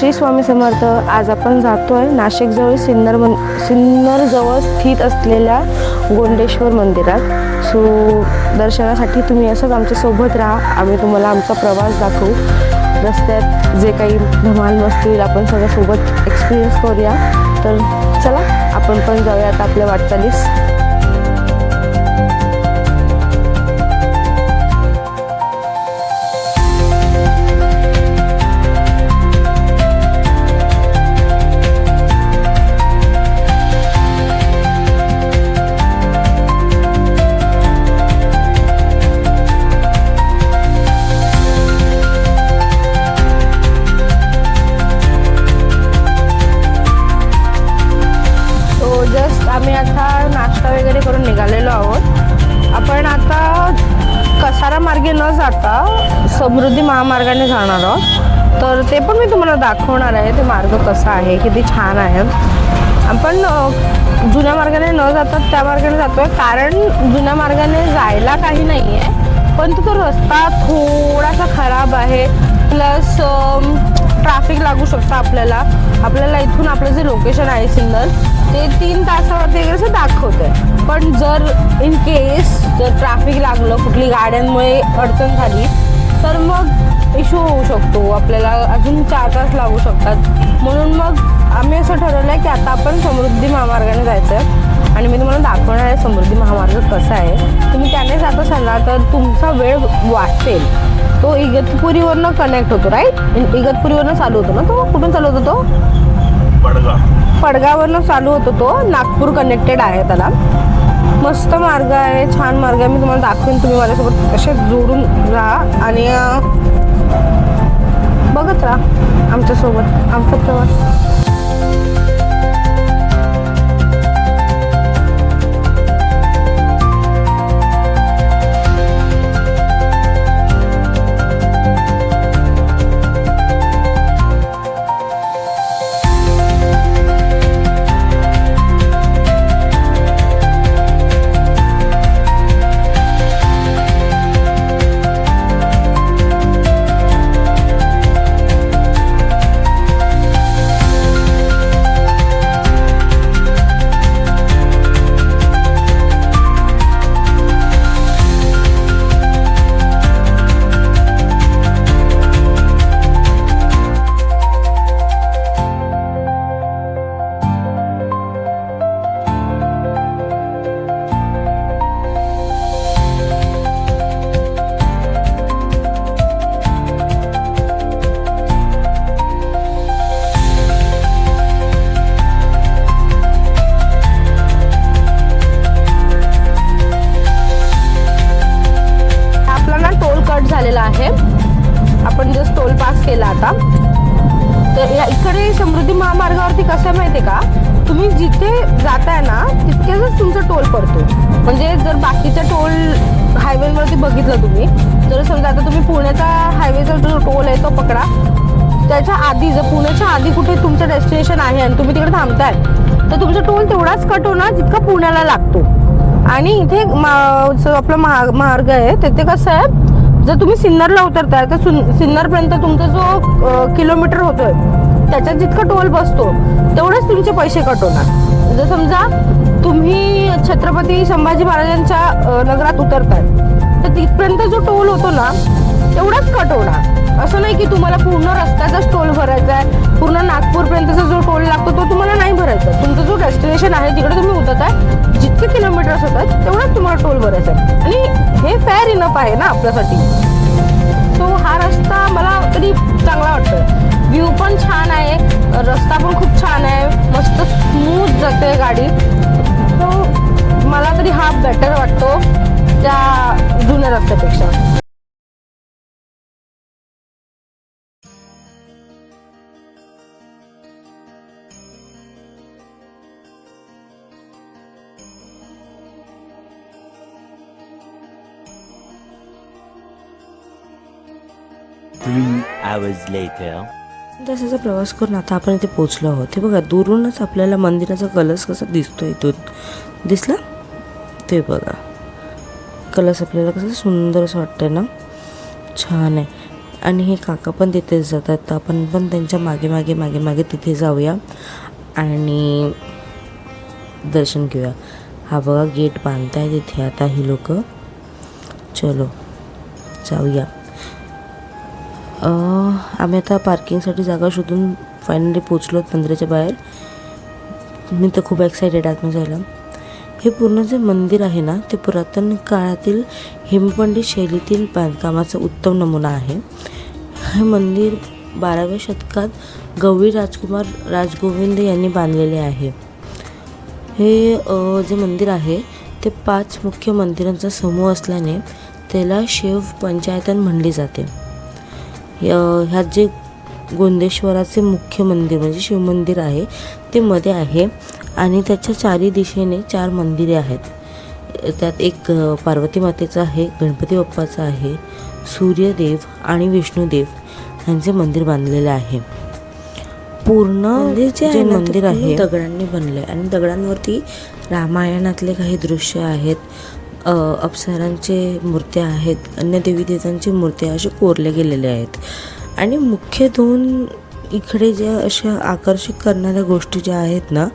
श्री स्वामी समर्थ. आज आपण जातोय नाशिकजवळ सिन्नरजवळ स्थित असलेल्या गोंडेश्वर मंदिरात. सो दर्शनासाठी तुम्ही असंच आमच्यासोबत राहा. आम्ही तुम्हाला आमचा प्रवास दाखवू. रस्त्यात जे काही धमाल मस्ती होईल आपण सगळं सोबत एक्सपिरियन्स करूया. तर चला आपण पण जाऊयात आपल्या वाटचालीस. आम्ही आता नाश्ता वगैरे करून निघालेलो आहोत. आपण आता कसारा मार्गे न जाता समृद्धी महामार्गाने जाणार आहोत. तर ते पण मी तुम्हाला दाखवणार आहे. ते मार्ग कसा आहे, किती छान आहे. आपण जुन्या मार्गाने न जाता त्या मार्गाने जातोय, कारण जुन्या मार्गाने जायला काही नाही आहे, पण तो रस्ता थोडासा खराब आहे. प्लस ट्रॅफिक लागू शकतं आपल्याला इथून आपलं जे लोकेशन आहे सिन्नर ते 3 तासावरती वगैरे असं दाखवतंय. पण जर इन केस जर ट्रॅफिक लागलं, कुठली गाड्यांमुळे अडचण झाली तर मग इश्यू होऊ शकतो. आपल्याला अजून 4 तास लागू शकतात. म्हणून मग आम्ही असं ठरवलं आहे की आता आपण समृद्धी महामार्गाने जायचं आहे आणि मी तुम्हाला दाखवणार आहे समृद्धी महामार्ग कसा आहे. तुम्ही त्याने जात असाल ना तर तुमचा वेळ वाचेल. तो इगतपुरीवरनं कनेक्ट होतो, राईट? इगतपुरीवरनं चालू होतो ना तो? कुठून चालू होतो तो? पडगाववरनं चालू होतो तो. नागपूर कनेक्टेड आहे त्याला. मस्त मार्ग आहे, छान मार्ग आहे. मी तुम्हाला दाखवेन. तुम्ही माझ्यासोबत कसे जोडून राहा आणि बघत राहा आमच्यासोबत आमचा प्रवास. आहे. आपण जस्ट टोल पास केला आता. तर इकडे समृद्धी महामार्गावरती कसं आहे माहिती आहे का, तुम्ही जिथे जाताय ना तितकेच तुमचा टोल पडतो. म्हणजे जर बाकीच्या टोल हायवेवरती बघितलं तुम्ही, जर समजा आता तुम्ही पुण्याचा हायवेचा जो टोल आहे तो पकडा, त्याच्या आधी जर पुण्याच्या आधी कुठे तुमचं डेस्टिनेशन आहे आणि तुम्ही तिकडे थांबताय तर तुमचा टोल तेवढाच कट होणार जितका पुण्याला लागतो. आणि इथे आपला मार्ग आहे तिथे कसं आहे, जर तुम्ही सिन्नरला उतरताय तर सिन्नरपर्यंत तुमचा जो किलोमीटर होतोय त्याच्यात जितका टोल बसतो तेवढेच तुमचे पैसे कट होणार. जर समजा तुम्ही छत्रपती संभाजी महाराजांच्या नगरात उतरताय तर तिथपर्यंत जो टोल होतो ना तेवढाच कट होणार. असं नाही की तुम्हाला पूर्ण रस्त्याचाच टोल भरायचा आहे. पूर्ण नागपूरपर्यंतचा जो टोल लागतो तो तुम्हाला नाही भरायचा. तुमचं जो डेस्टिनेशन आहे जिकडे तुम्ही उतरताय जितके किलोमीटर्स होतात तेवढाच तुम्हाला टोल भरायचा आहे. आणि हे फेअर इनफ आहे ना आपल्यासाठी. सो हा रस्ता मला तरी चांगला वाटतोय. व्ह्यू पण छान आहे, रस्ता पण खूप छान आहे, मस्त स्मूथ जाते गाडी. सो मला तरी हा बेटर वाटतो त्या जुन्या रस्त्यापेक्षा. तसाचा प्रवास करून आता आपण इथे पोहोचलो आहोत. ते बघा दुरूनच आपल्याला मंदिराचा कलश कसा दिसतो. इथून दिसला ते बघा कलश आपल्याला कसं सुंदर असं वाटतंय ना, छान आहे. आणि हे काका पण तिथेच जातात, तर आपण पण त्यांच्या मागे मागे मागे मागे तिथे जाऊया आणि दर्शन घेऊया. हा बघा गेट बांधताय तिथे आता ही लोक. चलो जाऊया. आम्ही आता पार्किंगसाठी जागा शोधून फायनली पोचलो मंदिराच्या बाहेर. मी तर खूप एक्सायटेड आतून जायला. हे पूर्ण जे मंदिर आहे ना ते पुरातन काळातील हेमपंडित शैलीतील बांधकामाचा उत्तम नमुना आहे. हे मंदिर 12व्या शतकात गवळी राजकुमार राजगोविंद यांनी बांधलेले आहे. हे जे मंदिर आहे ते 5 मुख्य मंदिरांचा समूह असल्याने त्याला शिव पंचायतन म्हणले जाते. ह्यात जे गोंदेश्वराचे मुख्य मंदिर म्हणजे शिवमंदिर आहे ते मध्ये आहे आणि त्याच्या चारी दिशेने 4 मंदिरे आहेत. त्यात एक पार्वती मातेचं आहे, गणपती बाप्पाचं आहे, सूर्यदेव आणि विष्णुदेव यांचे मंदिर बांधलेले आहे. पूर्ण जे मंदिर आहे दगडांनी बनले आणि दगडांवरती रामायणातले काही दृश्य आहेत, अप्सरांचे मूर्त्या आहेत, अन्य देवी देवतांची मूर्त्या असे कोरले गेलेले आहेत. आणि मुख्य 2 इकडे ज्या अशा आकर्षित करणाऱ्या गोष्टी ज्या आहेत ना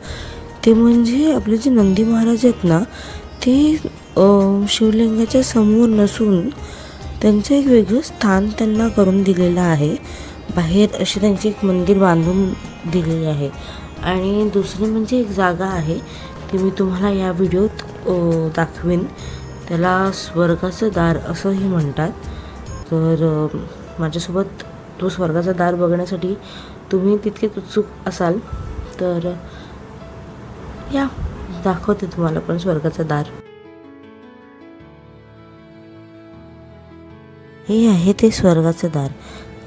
ते म्हणजे आपले जे नंदी महाराज आहेत ना ते शिवलिंगाच्या समोर नसून त्यांचं एक वेगळं स्थान त्यांना करून दिलेलं आहे. बाहेर असे त्यांचे एक मंदिर बांधून दिलेले आहे. आणि दुसरी म्हणजे एक जागा आहे ती मी तुम्हाला या व्हिडिओत दाखवेन. त्याला स्वर्गाचं दार असंही म्हणतात. तर माझ्यासोबत तो स्वर्गाचा दार बघण्यासाठी तुम्ही तितकेच उत्सुक असाल तर या दाखवते तुम्हाला पण स्वर्गाचं दार. हे आहे ते स्वर्गाचं दार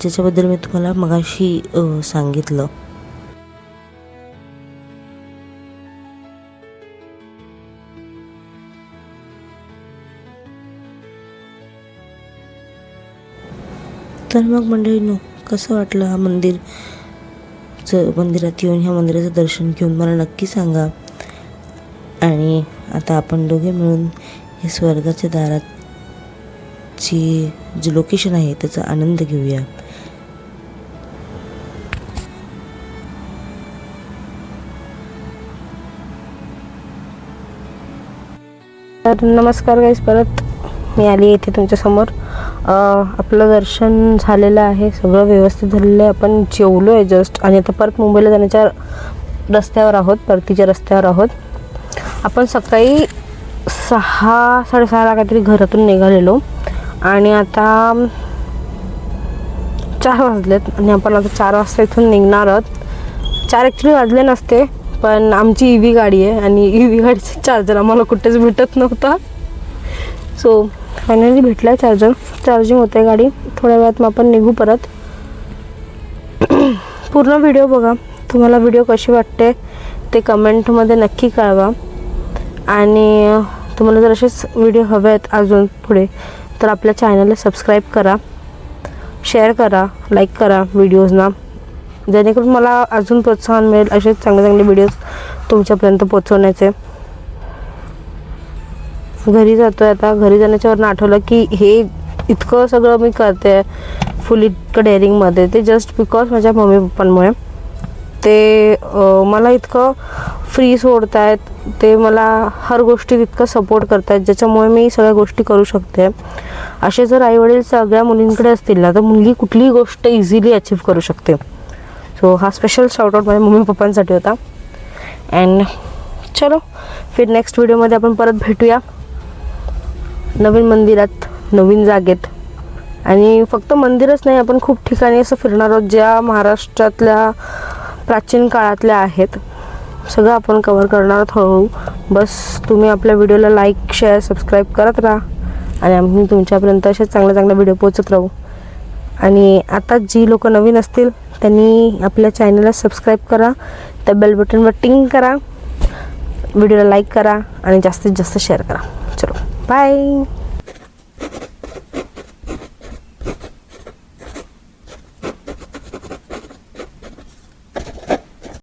ज्याच्याबद्दल मी तुम्हाला मगाशी सांगितलं. तर मग मंडळींनो कसं वाटलं हा मंदिरात येऊन ह्या मंदिराचं दर्शन घेऊन मला नक्की सांगा. आणि आता आपण दोघे मिळून हे स्वर्गाच्या दाराची जे लोकेशन आहे त्याचा आनंद घेऊया. तर नमस्कार गाईस, परत मी आली इथे तुमच्यासमोर. आपलं दर्शन झालेलं आहे, सगळं व्यवस्थित झालेलं आहे. आपण जेवलो आहे जस्ट आणि आता परत मुंबईला जाण्याच्या रस्त्यावर आहोत, परतीच्या रस्त्यावर आहोत. आपण सकाळी 6-6:30ला काहीतरी घरातून निघालेलो आणि आता 4 वाजलेत आणि आपण आता 4 वाजता इथून निघणार आहोत. 4 ॲक्च्युली वाजले नसते पण आमची EV गाडी आहे आणि EV गाडीचं चार्जर आम्हाला कुठेच भेटत नव्हता. सो फायनली भेटला आहे चार्जर, चार्जिंग होतं आहे गाडी. थोड्या वेळात मग आपण निघू परत. पूर्ण व्हिडिओ बघा, तुम्हाला व्हिडिओ कशी वाटते ते कमेंटमध्ये नक्की कळवा. आणि तुम्हाला जर असेच व्हिडिओ हवे आहेत अजून पुढे तर आपल्या चॅनलला सबस्क्राईब करा, शेअर करा, लाईक करा व्हिडिओजना, जेणेकरून मला अजून प्रोत्साहन मिळेल असेच चांगले चांगले व्हिडिओज तुमच्यापर्यंत पोचवण्याचे. घरी जातो आहे आता. घरी जाण्याच्यावरनं आठवलं की हे इतकं सगळं मी करते फुल इतकं डेअरिंगमध्ये ते जस्ट बिकॉज माझ्या मम्मी पप्पांमुळे. ते मला इतकं फ्री सोडत आहेत, ते मला हर गोष्टीत इतकं सपोर्ट करत आहेत ज्याच्यामुळे मी सगळ्या गोष्टी करू शकते. असे जर आईवडील सगळ्या मुलींकडे असतील ना तर मुलगी कुठलीही गोष्ट इझिली अचीव करू शकते. सो हा स्पेशल शाउटआउट माझ्या मम्मी पप्पांसाठी होता. अँड चलो फिर नेक्स्ट व्हिडिओमध्ये आपण परत भेटूया नवीन मंदिरात, नवीन जागेत. आणि फक्त मंदिरच नाही, आपण खूप ठिकाणी असं फिरणार आहोत ज्या महाराष्ट्रातल्या प्राचीन काळातल्या आहेत. सगळं आपण कव्हर करणार आहोत हळूहळू. बस तुम्ही आपल्या व्हिडिओला लाईक, शेअर, सबस्क्राईब करत राहा आणि आम्ही तुमच्यापर्यंत असेच चांगले चांगले व्हिडिओ पोचत राहू. आणि आता जी लोक नवीन असतील त्यांनी आपल्या चॅनलला सबस्क्राईब करा, त्या बेल बटनवर टिंग करा, व्हिडिओला लाईक करा आणि जास्तीत जास्त शेअर करा. चलो बाय.